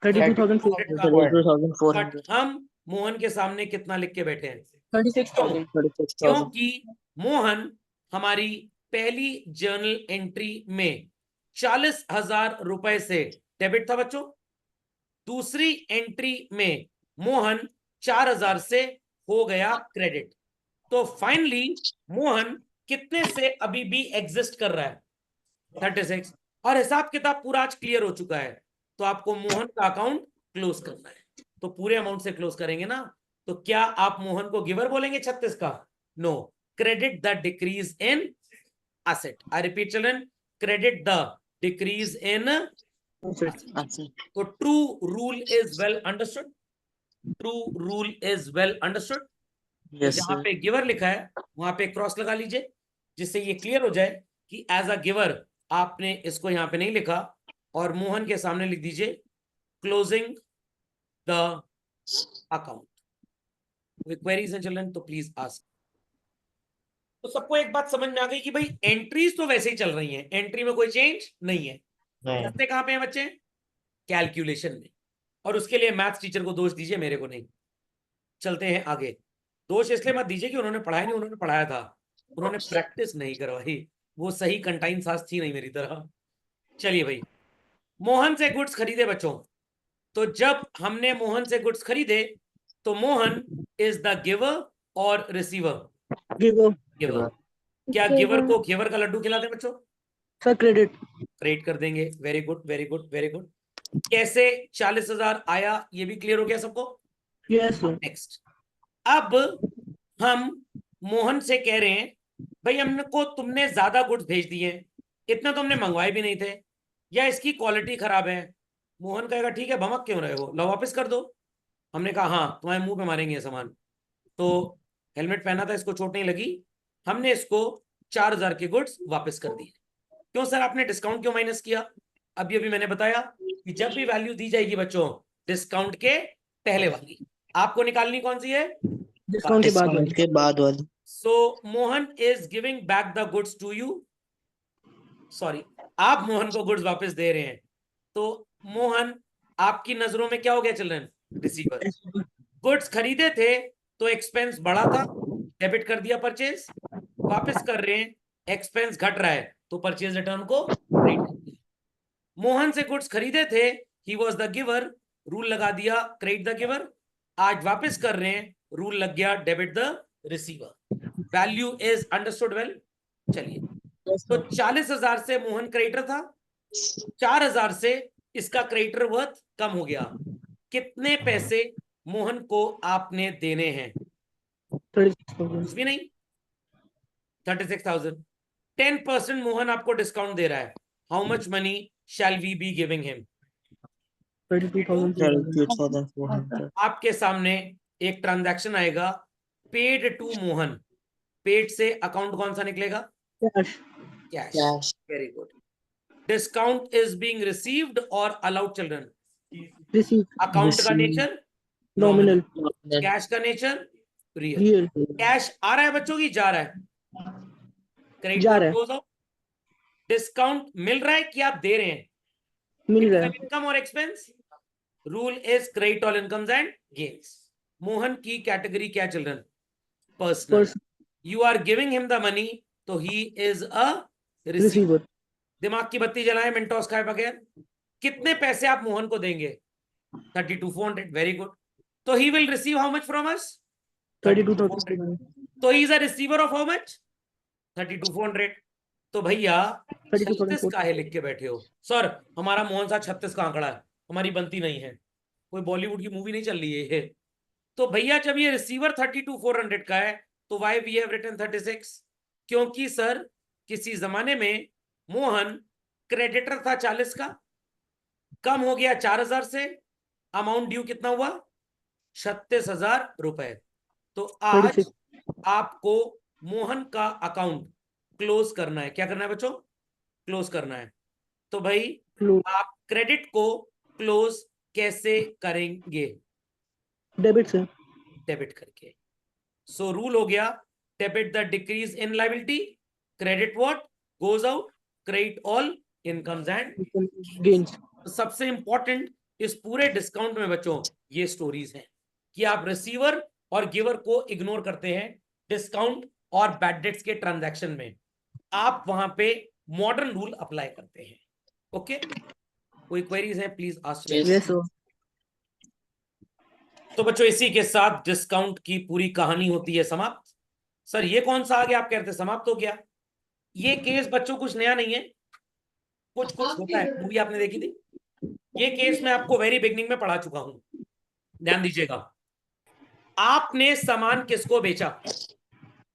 32,400 का। 32,400. बट हम मोहन के सामने कितना लिख के बैठे हैं? 36,000 36,000. क्योंकि मोहन हमारी पहली जर्नल एंट्री में 40,000 रुपए से डेबिट था बच्चों। दूसरी एंट्री में मोहन 4,000 से हो गया क्रेडिट। तो फाइनली मोहन कितने से अभी भी एग्जिस्ट कर रहा है? 36। और हिसाब किताब पूरा आज क्लियर हो चुका है। तो आपको मोहन का अकाउंट क्लोज करना है। तो पूरे अमाउंट से क्लोज करेंगे ना। तो क्या आप मोहन को गिवर बोलेंगे 36 का? No, credit the decrease in asset. I repeat children, credit the decrease in. तो true rule is well understood. True rule is well understood. Yes, जहां sir. पे गिवर लिखा है वहां पे क्रॉस लगा लीजिए, जिससे ये क्लियर हो जाए कि एज अ गिवर आपने इसको यहां पे नहीं लिखा। और मोहन के सामने लिख दीजिए क्लोजिंग द अकाउंट। क्वेरीज हैं चिल्ड्रन तो प्लीज आस्क। तो सबको एक बात समझ में आ गई कि भाई एंट्रीज तो वैसे ही चल रही हैं, एंट्री में कोई चेंज नहीं है। रास्ते कहां पे हैं बच्चे? कैलकुलेशन में। और उसके लिए मैथ्स टीचर को दोष दीजिए, मेरे को नहीं। चलते हैं आगे। दोष इसलिए मत दीजिए कि उन्होंने पढ़ाया नहीं, उन्होंने पढ़ाया था, उन्होंने प्रैक्टिस नहीं करवाई। वो सही कंटाइन सास थी नहीं मेरी तरह। चलिए भाई, मोहन से गुड्स खरीदे बच्चों। तो जब हमने मोहन से गुड्स खरीदे तो मोहन इज द गिवर और रिसीवर? Give giver. क्या गिवर को घेवर का लड्डू खिलाते बच्चों? सर क्रेडिट क्रेडिट कर देंगे। Very good very good very good. कैसे 40,000 आया ये भी क्लियर हो गया सबको? यस सर नेक्स्ट, अब हम मोहन से कह रहे हैं भाई हमको तुमने ज्यादा गुड्स भेज दिए, इतना तुमने मंगवाए भी नहीं थे, या इसकी क्वालिटी खराब है। मोहन कहेगा ठीक है, भमक क्यों रहे हो, लो वापस कर दो। हमने कहा हाँ तुम्हारे मुंह पे मारेंगे ये सामान। तो हेलमेट पहना था, इसको चोट नहीं लगी, हमने इसको 4,000 के गुड्स वापस कर दिए। क्यों सर, आपने डिस्काउंट क्यों माइनस किया? अभी अभी मैंने बताया कि जब भी वैल्यू दी जाएगी बच्चों डिस्काउंट के पहले वाली, आपको निकालनी कौन सी है? डिस्काउंट के बाद Discount के बाद वाली. So Mohan is giving back the goods to you. Sorry, आप मोहन को गुड्स वापस दे रहे हैं। तो मोहन आपकी नजरों में क्या हो गया चिल्ड्रन? रिसीवर। गुड्स खरीदे थे तो एक्सपेंस बढ़ा था, डेबिट कर दिया परचेज। वापस कर रहे हैं, एक्सपेंस घट रहा है तो परचेज रिटर्न को क्रेडिट कर दिया। मोहन से गुड्स खरीदे थे, he was the giver, rule लगा दिया क्रेडिट द गिवर। आज वापस कर रहे हैं, रूल लग गया debit the receiver. Value is understood well. चलिए, तो 40,000 से मोहन क्रेडिटर था, 4,000 से इसका क्रेडिटर वर्थ कम हो गया। कितने पैसे मोहन को आपने देने हैं? 36,000 कुछ भी नहीं, 36,000। 10% मोहन आपको डिस्काउंट दे रहा है। How much money shall we be giving him? 32,300 32,400. आपके सामने एक ट्रांजैक्शन आएगा, पेड टू मोहन। पेड से अकाउंट कौन सा निकलेगा? Cash cash. Cash. Very good. Discount is being received और अलाउड चिल्ड्रन। रिसीव अकाउंट का Received. नेचर नॉमिनल कैश का नेचर रियल। रियल कैश आ रहा है बच्चों की जा रहा है? जा रहा है, क्रेडिट। डिस्काउंट मिल रहा है कि आप दे रहे हैं? मिल रहा है इनकम और expense. Rule is credit all incomes and gains. Mohan की कैटेगरी क्या चिल्ड्रन? Personal. Person you are giving him the money तो he is a receiver. Receiver दिमाग की बत्ती जलाएं मेंटोस खाए बगैर। कितने पैसे आप मोहन को देंगे? 32,400। Very good. तो he will receive how much from us? 32,000. तो he is a receiver of how much? 32,400. तो भैया 36 32,400. काहे लिख के बैठे हो सर? हमारा मोहन सा 36 का आंकड़ा है, हमारी बनती नहीं है, कोई बॉलीवुड की मूवी नहीं चल रही है। तो भैया जब ये रिसीवर 32,400 का है तो वाई वी हैव रिटन 36? क्योंकि सर किसी जमाने में मोहन क्रेडिटर था 40 का, कम हो गया 4,000 से, अमाउंट ड्यू कितना हुआ? 36,000 रुपए। तो आज 36. आपको मोहन का अकाउंट क्लोज करना है। क्या करना है बच्चों? क्लोज करना है। तो भाई Close. आप क्रेडिट को क्लोज कैसे करेंगे? डेबिट से. डेबिट करके। सो रूल हो गया, debit the decrease in liability, credit what goes out, credit all incomes and gains. सबसे इंपॉर्टेंट इस पूरे डिस्काउंट में बच्चों ये स्टोरीज हैं कि आप रिसीवर और गिवर को इग्नोर करते हैं डिस्काउंट और बैड डेट्स के ट्रांजैक्शन में, आप वहां पे मॉडर्न रूल अप्लाई करते हैं। ओके, कोई क्वेरीज है प्लीज आस्क। Yes sir. तो बच्चों इसी के साथ डिस्काउंट की पूरी कहानी होती है समाप्त। सर ये कौन सा आ गया? आप कहते समाप्त हो गया। ये केस बच्चों कुछ नया नहीं है, कुछ कुछ होता है, मूवी आपने देखी थी। ये केस मैं आपको वेरी बिगनिंग में पढ़ा चुका हूं, ध्यान दीजिएगा। आपने सामान किसको बेचा?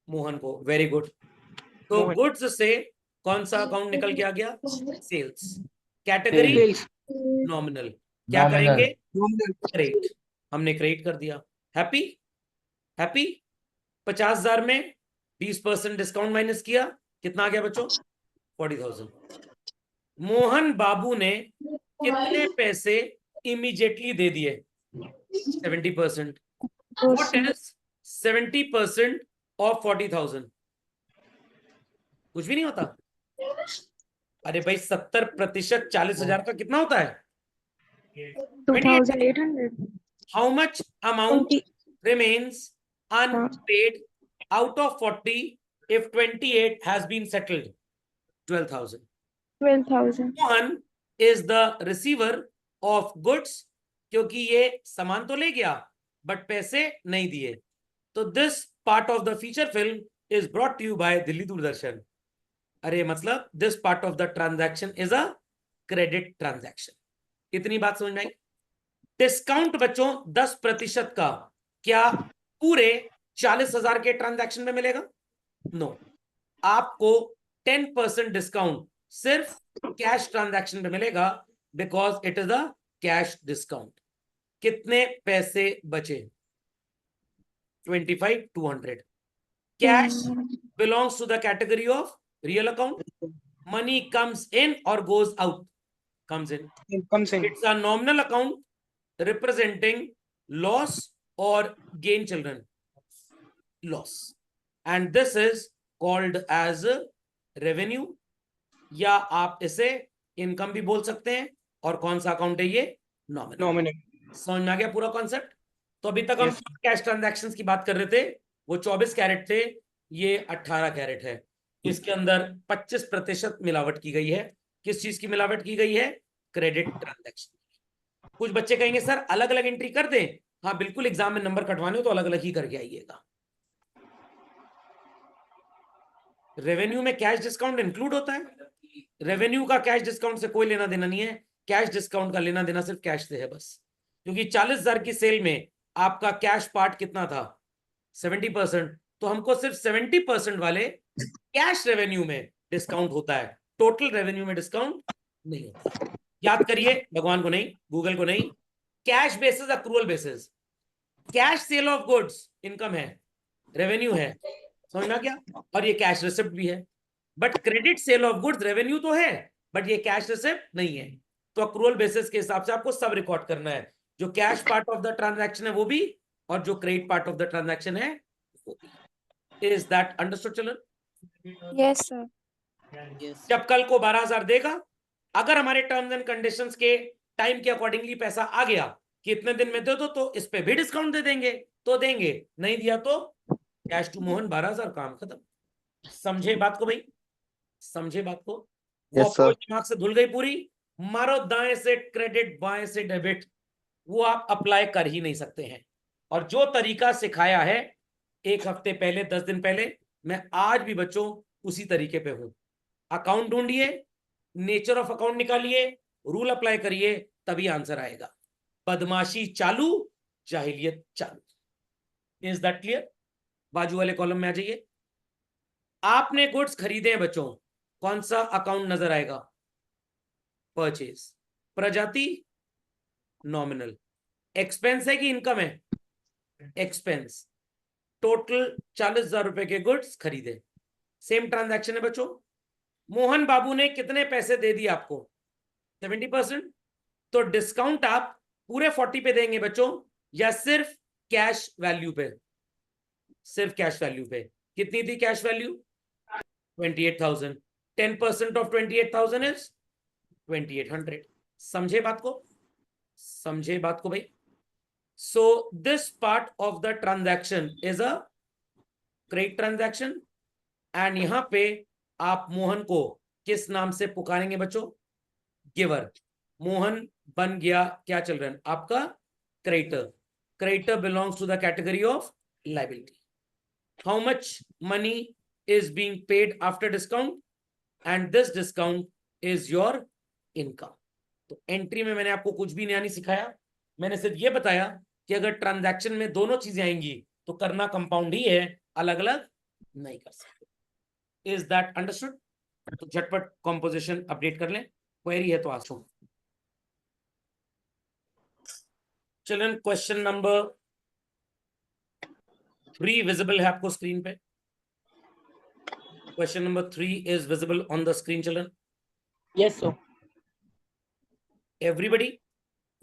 मोहन को। Very good. तो गुड्स से कौन सा अकाउंट निकल के आ गया? सेल्स। Category sales. नॉमिनल। क्या Nominal. करेंगे? क्रेडिट। हमने क्रेडिट कर दिया। हैप्पी? हैप्पी? 50,000 में 20% डिस्काउंट माइनस किया, कितना आ गया बच्चों? 40,000। मोहन बाबू ने कितने पैसे इमीडिएटली दे दिए? 70%। What is 70% of 40,000? कुछ भी नहीं होता। अरे भाई 70% 40,000 का कितना होता है? 2,800. How much amount remains unpaid out of 40 if 28 has been settled? 12,000. 12,000. Mohan is the receiver of goods क्योंकि ये सामान तो ले गया बट पैसे नहीं दिए। तो this part of the feature film is brought to you by Delhi Doordarshan. अरे मतलब this part of the transaction is a credit transaction. इतनी बात समझ में आई? डिस्काउंट बच्चों 10% का क्या पूरे 40,000 के ट्रांजैक्शन में मिलेगा? नो, आपको 10% डिस्काउंट सिर्फ कैश ट्रांजैक्शन में मिलेगा because it is a cash discount. कितने पैसे बचे? 25,200। Cash belongs to the category of real account. Money comes in or goes out? Comes in. It's a nominal account representing loss or gain, children. Loss. And this is called as revenue, या आप इसे income भी बोल सकते हैं। और कौन सा अकाउंट है ये? नॉमिनल। समझ में आ गया पूरा कॉन्सेप्ट? तो अभी तक हम कैश ट्रांजैक्शंस की बात कर रहे थे, वो 24 कैरेट थे, ये 18 कैरेट है। इसके अंदर 25% मिलावट की गई है। किस चीज की मिलावट की गई है? Credit transaction. कुछ बच्चे कहेंगे सर अलग अलग एंट्री कर दें। हाँ बिल्कुल, एग्जाम में नंबर कटवाने हो तो अलग अलग ही करके आइएगा। रेवेन्यू में कैश डिस्काउंट इंक्लूड होता है। रेवेन्यू का कैश डिस्काउंट से कोई लेना देना नहीं है। कैश डिस्काउंट का लेना देना सिर्फ कैश से है बस। क्योंकि 40,000 की सेल में आपका कैश पार्ट कितना था? 70%। तो हमको सिर्फ 70% वाले कैश रेवेन्यू में डिस्काउंट होता है, टोटल रेवेन्यू में डिस्काउंट नहीं होता। याद करिए, भगवान को नहीं, गूगल को नहीं। Cash basis, accrual basis. Cash cell of goods income है, रेवेन्यू है, समझ में क्या? और ये कैश रिसिप्ट भी है। But credit sale of goods revenue तो है बट ये कैश रिसिप्ट नहीं है। तो अक्रूवल बेसिस के हिसाब से आपको सब रिकॉर्ड करना है, जो cash part of the transaction है वो भी, और जो credit part of the transaction है वो भी। Is that understood children? Yes, sir. Yes. जब कल को 12,000 देगा, अगर हमारे टर्म्स एंड कंडीशंस के टाइम के अकॉर्डिंगली पैसा आ गया कि इतने दिन में दे दो तो इस पे भी डिस्काउंट दे देंगे, तो देंगे। नहीं दिया तो कैश टू मोहन 12,000, काम खत्म। समझे बात को भाई? समझे बात को? वो Yes, sir. दिमाग से धुल गई पूरी। मारो दाएं से क्रेडिट, बाएं से डेबिट, वो आप अप्लाई कर ही नहीं सकते हैं। और जो तरीका सिखाया है 1 हफ्ते पहले, 10 दिन पहले, मैं आज भी बच्चों उसी तरीके पे हूं। अकाउंट ढूंढिए, नेचर ऑफ अकाउंट निकालिए, रूल अप्लाई करिए, तभी आंसर आएगा। बदमाशी चालू, जाहिलियत चालू। Is that clear? बाजू वाले कॉलम में आ जाइए। आपने गुड्स खरीदे हैं बच्चों, कौन सा अकाउंट नजर आएगा? परचेज। प्रजाति नॉमिनल। एक्सपेंस है कि इनकम है? एक्सपेंस। टोटल 40,000 रुपए के गुड्स खरीदे। सेम ट्रांजैक्शन है बच्चों। मोहन बाबू ने कितने पैसे दे दिए आपको? 70%। तो डिस्काउंट आप पूरे 40 पे देंगे बच्चों, या सिर्फ कैश वैल्यू पे? सिर्फ कैश वैल्यू पे। कितनी थी कैश वैल्यू? 28,000। 10% of 28,000 is 2,800। समझे बात को? समझे बात को भाई? So this part of the transaction is a credit transaction, and यहां पे आप मोहन को किस नाम से पुकारेंगे बच्चों? गिवर। मोहन बन गया, क्या चल रहा है आपका? Creditor. Creditor belongs to the category of liability. How much money is being paid after discount, and this discount is your income. तो एंट्री में मैंने आपको कुछ भी नया नहीं सिखाया, मैंने सिर्फ ये बताया कि अगर ट्रांजैक्शन में दोनों चीजें आएंगी तो करना कंपाउंड ही है, अलग अलग नहीं कर सकते। Is that understood? तो झटपट कॉम्पोजिशन अपडेट कर लें, क्वेरी है तो आसो। चिल्ड्रन क्वेश्चन नंबर 3 विजिबल है आपको स्क्रीन पे? Question number 3 is visible on the screen, children. Yes, sir. Everybody?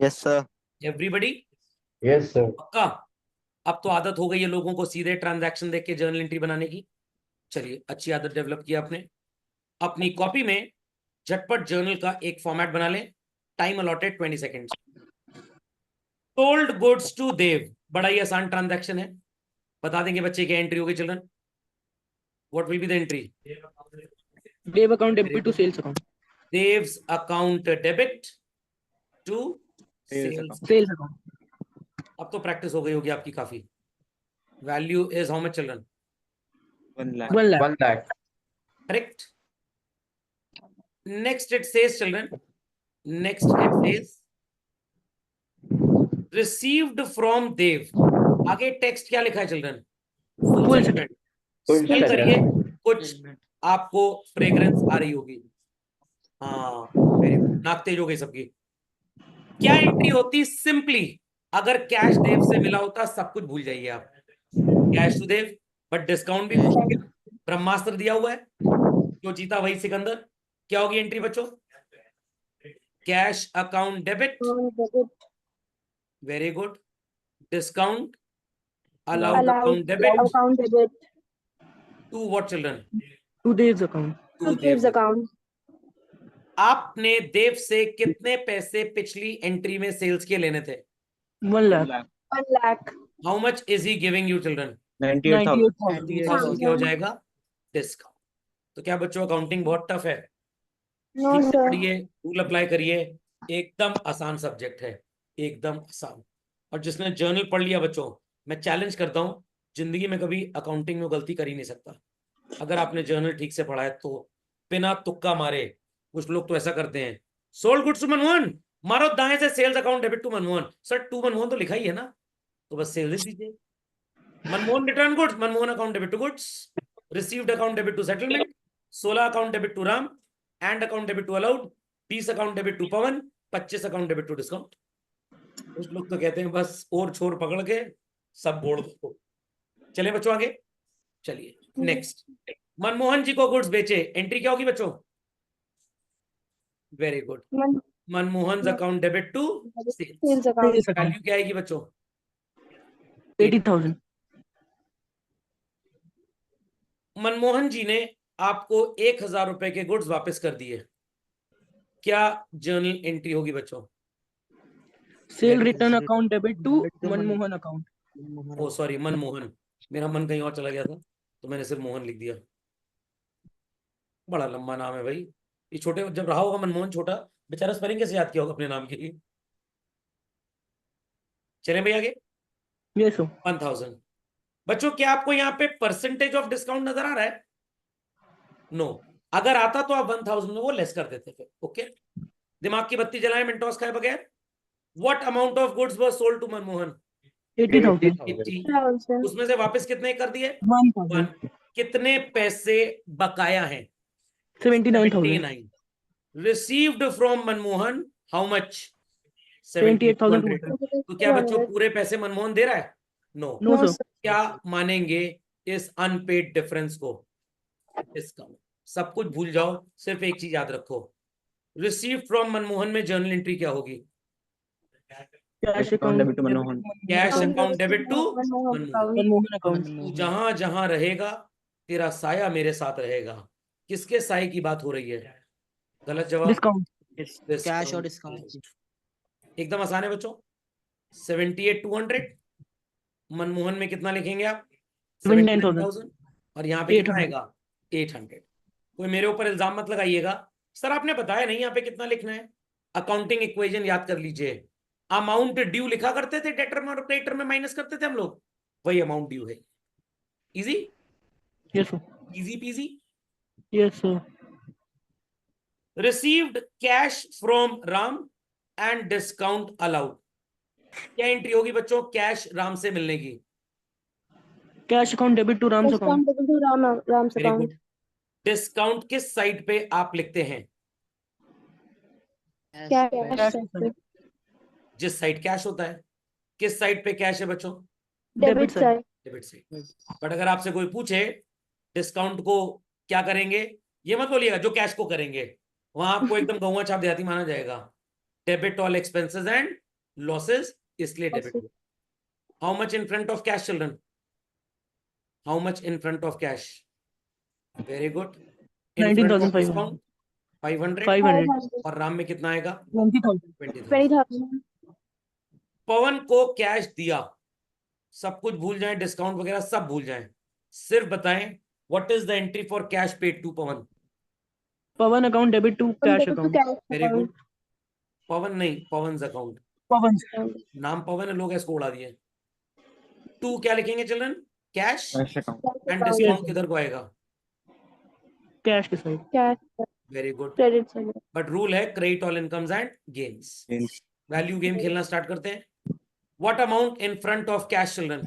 Yes, sir. Everybody? Yes, sir. पक्का? अब तो आदत हो गई है लोगों को सीधे ट्रांजैक्शन देख के जर्नल एंट्री बनाने की। चलिए, अच्छी आदत डेवलप किया आपने। अपनी कॉपी में झटपट जर्नल का एक फॉर्मेट बना लें। Time allotted 20 seconds. Sold goods to Dev, बड़ा ही आसान ट्रांजैक्शन है। बता देंगे बच्चे क्या एंट्री होगी children? What will be the entry? Dev account debit to sales account. Dev's account debit to sales. Sales account. अब तो प्रैक्टिस हो गई होगी आपकी काफी। Value is how much children? 1 lakh. 1 lakh. 1 lakh. Correct. Next it says children, next it says received from Dev. आगे text क्या लिखा है children? Full settlement. Full smell करिए, settlement. कुछ आपको फ्रेग्रेंस आ रही होगी। हाँ, वेरी गुड, नाक तेज हो गई सबकी। क्या एंट्री होती? सिंपली अगर कैश देव से मिला होता सब कुछ भूल जाइए आप, cash to Dev, but discount भी भूल गया, ब्रह्मास्त्र दिया हुआ है, जो जीता वही सिकंदर। क्या होगी एंट्री बच्चों? Cash account debit, very good. Discount allowed account debit to what children? To Dev's account. To Dev account. आपने देव से कितने पैसे पिछली एंट्री में सेल्स के लेने थे? 1 lakh. 1 lakh. How much is he giving you children? 98,000. क्या हो जाएगा? डिस्काउंट। तो क्या बच्चों अकाउंटिंग बहुत टफ है? No, ठीक से sir. पढ़िए, रूल अप्लाई करिए, एकदम आसान सब्जेक्ट है, एकदम आसान। और जिसने जर्नल पढ़ लिया बच्चों, मैं चैलेंज करता हूं, जिंदगी में कभी अकाउंटिंग में गलती कर ही नहीं सकता अगर आपने जर्नल ठीक से पढ़ा है तो। बिना तुक्का मारे, कुछ लोग तो ऐसा करते हैं, सोल्ड गुड्स टू मनमोहन, मारो दाएं से sales account debit to Manmohan. Sir to Manmohan तो लिखा ही है ना, तो बस सेल्स लिख दीजिए। Manmohan return goods, Manmohan account debit to goods, received account debit to settlement, 16 account debit to Ram, and account debit to allowed, 20 account debit to Pawan, 25 account debit to discount. कुछ लोग तो कहते हैं बस और छोर पकड़ के सब बोर्ड दो। चले बच्चों आगे, चलिए नेक्स्ट। मनमोहन जी को गुड्स बेचे, एंट्री क्या होगी बच्चों? Very good. Manmohan account debit to sales, Sales account. Sales account. Value क्या आएगी बच्चों? 80,000. मनमोहन जी ने आपको 1,000 रुपए के गुड्स वापस कर दिए, क्या जर्नल एंट्री होगी बच्चों? Sale return account debit to Manmohan account. Oh sorry, Manmohan, मेरा मन कहीं और चला गया था तो मैंने सिर्फ मोहन लिख दिया। बड़ा लंबा नाम है भाई, ये छोटे जब रहा होगा मनमोहन छोटा, बेचारा स्पेलिंग कैसे याद किया होगा अपने नाम के लिए। चलें भाई आगे। Yes, sir. 1000। बच्चों क्या आपको यहाँ पे परसेंटेज ऑफ डिस्काउंट नजर आ रहा है? नो। अगर आता तो आप 1000 में वो लेस कर देते फिर। ओके, दिमाग की बत्ती जलाए मिंटोस खाए बगैर। What amount of goods were sold to Manmohan? 80,000. 80। 1,000. उसमें से वापस कितने कर दिए? 1,000. 1। कितने पैसे बकाया हैं? 79,000. 79। Received from Manmohan how much? 78,200. 7200। तो क्या बच्चों पूरे पैसे मनमोहन दे रहा है? No. No, No, sir. sir. क्या मानेंगे इस अनपेड डिफरेंस को? डिस्काउंट। सब कुछ भूल जाओ, सिर्फ एक चीज याद रखो। रिसीव फ्रॉम मनमोहन में जर्नल एंट्री क्या होगी? Cash account debit to Manmohan. Cash account. Account debit to Manmohan account. Manmohan account. तू जहां जहां रहेगा तेरा साया मेरे साथ रहेगा। किसके साये की बात हो रही है? गलत जवाब। Discount. कैश और डिस्काउंट। एकदम आसान है बच्चों। 78,200 मनमोहन में कितना लिखेंगे आप? 79,000. और यहाँ पे कितना 800. आएगा? 800। कोई मेरे ऊपर इल्जाम मत लगाइएगा, सर आपने बताया नहीं यहाँ पे कितना लिखना है। अकाउंटिंग इक्वेशन याद कर लीजिए। अमाउंट ड्यू लिखा करते थे, डेटर में और क्रेडिटर में माइनस करते थे हम लोग, वही अमाउंट ड्यू है। Easy Yes, sir. Easy PG. Yes, sir. Received cash from Ram and discount allowed. क्या एंट्री होगी बच्चों कैश राम से मिलने की? Cash account debit to Ram's account. Discount to Ram's very account. Good. Discount किस साइड पे आप लिखते हैं? Cash side. जिस साइड कैश होता है। किस साइड पे कैश है बच्चों? Debit side. Debit side. But अगर आपसे कोई पूछे डिस्काउंट को क्या करेंगे, ये मत बोलिएगा जो कैश को करेंगे, वहां आपको एकदम गौवा छाप देहाती माना जाएगा। Debit all expenses and losses, इसलिए debit. How much in front of cash children? How much in front of cash? Very good. 19,500. 500। 500. और राम में कितना आएगा? 20,000. 20,000। 20,000. पवन को कैश दिया, सब कुछ भूल जाएं, डिस्काउंट वगैरह सब भूल जाएं, सिर्फ बताएं what is the entry for cash paid to Pawan? Pawan account debit to cash Debit to account. cash very account. Good. Pawan नहीं, पवन's अकाउंट। Pawan's. नाम पवन है, लोग इसको उड़ा दिए। टू क्या लिखेंगे चिल्ड्रन? Cash Cash account. And Account. Discount किधर को आएगा? Cash के side. Cash. Very good. Credit side. But rule है credit all incomes and gains. Gains. Value game खेलना स्टार्ट करते हैं। What amount in front of cash children?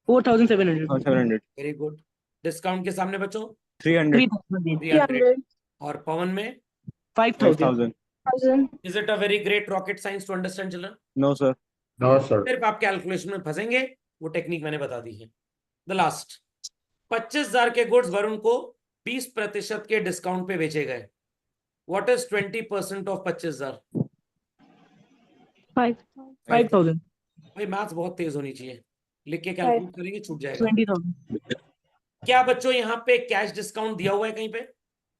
4,700. 700. Very good. Discount के सामने बच्चों 300. 3,000. 300। 300. और पवन में 5,000. 5,000. Is it a very great rocket science to understand children? No, sir. No, sir. सिर्फ आप कैलकुलेशन में फंसेंगे, वो टेक्निक मैंने बता दी है। द लास्ट 25,000 के गुड्स वरुण को 20% के डिस्काउंट पे बेचे गए। What is 20% of 25,000? 5,000. भाई मैथ्स बहुत तेज होनी चाहिए, लिख के कैलकुलेट करेंगे छूट जाएगा। 20,000. क्या बच्चों यहाँ पे कैश डिस्काउंट दिया हुआ है कहीं पे?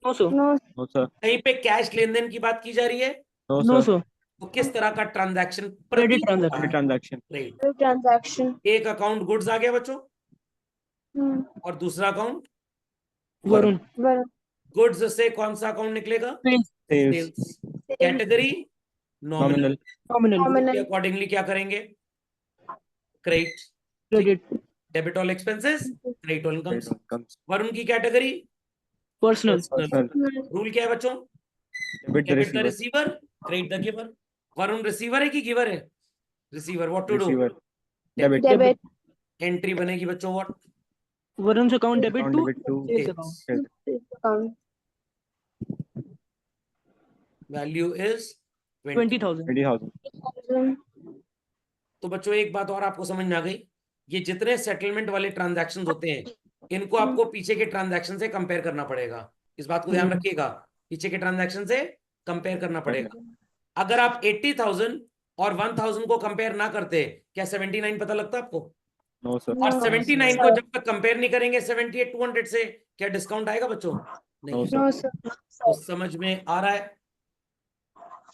No, sir. No, No, sir. कहीं पे कैश लेन देन की बात की जा रही है? No, No, sir. sir. तो किस तरह का transaction? Credit transaction. Transaction. transaction. एक अकाउंट गुड्स आ गया बच्चों, Hmm. और दूसरा अकाउंट Varun. Well, गुड्स से कौन सा अकाउंट निकलेगा? Sales. Sales. Category nominal. Nominal. Nominal. Nominal. Accordingly क्या करेंगे? Credit. Credit. Debit all expenses, credit all incomes. Comes. Varun की कैटेगरी Personal. Personal. रूल क्या है बच्चों? Debit the debit the receiver. Receiver, credit the giver. Varun receiver है कि गिवर है? Receiver. What to do? Receiver. Debit. debit. Entry बनेगी बच्चों what? Varun's account debit Account to debit to sales Sales. account. Account. Value is 20। 20,000. 20,000. 20,000. तो बच्चों एक बात और आपको समझ में आ गई, ये जितने सेटलमेंट वाले ट्रांजैक्शंस होते हैं इनको आपको पीछे के ट्रांजैक्शन से कंपेयर करना पड़ेगा। इस बात को ध्यान रखिएगा, पीछे के ट्रांजैक्शन से कंपेयर करना पड़ेगा। अगर आप 80,000 और 1,000 को कंपेयर ना करते, क्या 79 पता लगता आपको? No, sir. और No, 79 sir. को जब तक कंपेयर नहीं करेंगे 78,200 से, क्या डिस्काउंट आएगा बच्चों? नहीं। No, sir. No, sir. तो समझ में आ रहा है?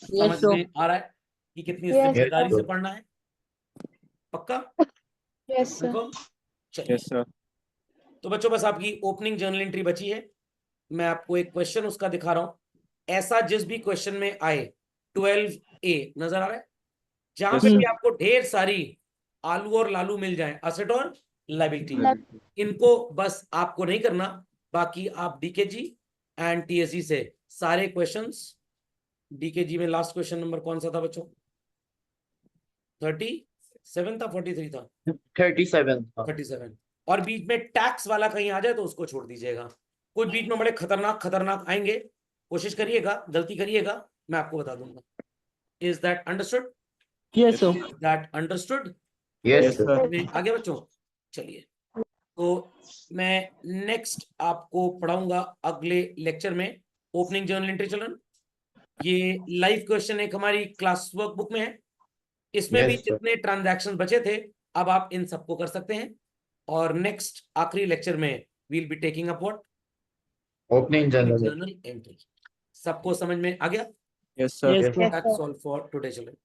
Yes, समझ sir. में आ रहा है कि कितनी Yes, समझदारी sir. से पढ़ना है? पक्का? Yes, sir. Confirm? चलिए, Yes, sir. तो बच्चों बस आपकी ओपनिंग जर्नल एंट्री बची है। मैं आपको एक क्वेश्चन उसका दिखा रहा हूं। ऐसा जिस भी क्वेश्चन में आए 12A नजर आ रहा है, जहां Yes, पे sir. भी आपको ढेर सारी आलू और लालू मिल जाए, असेट और लाइबिलिटी, Liability. इनको बस आपको नहीं करना, बाकी आप डीकेजी एंड टीएससी से सारे क्वेश्चंस, डीकेजी में लास्ट क्वेश्चन नंबर कौन सा था बच्चों? 37 था, 43 था? 37. 37। और बीच में टैक्स वाला कहीं आ जाए तो उसको छोड़ दीजिएगा। कुछ बीच में बड़े खतरनाक खतरनाक आएंगे, कोशिश करिएगा, गलती करिएगा, मैं आपको बता दूंगा। Is that understood? Yes, sir. That understood? Yes, sir. आगे बच्चों चलिए, तो मैं नेक्स्ट आपको पढ़ाऊंगा अगले लेक्चर में ओपनिंग जर्नल एंट्री चिल्ड्रन। ये लाइव क्वेश्चन एक हमारी क्लास वर्क बुक में है, इसमें भी Yes, sir. जितने ट्रांजैक्शन बचे थे अब आप इन सबको कर सकते हैं। और नेक्स्ट आखिरी लेक्चर में we'll be taking up what? Opening journal. Journal entry. सबको समझ में आ गया? Yes, sir. Yes, Yes. sir. That's all for today, children.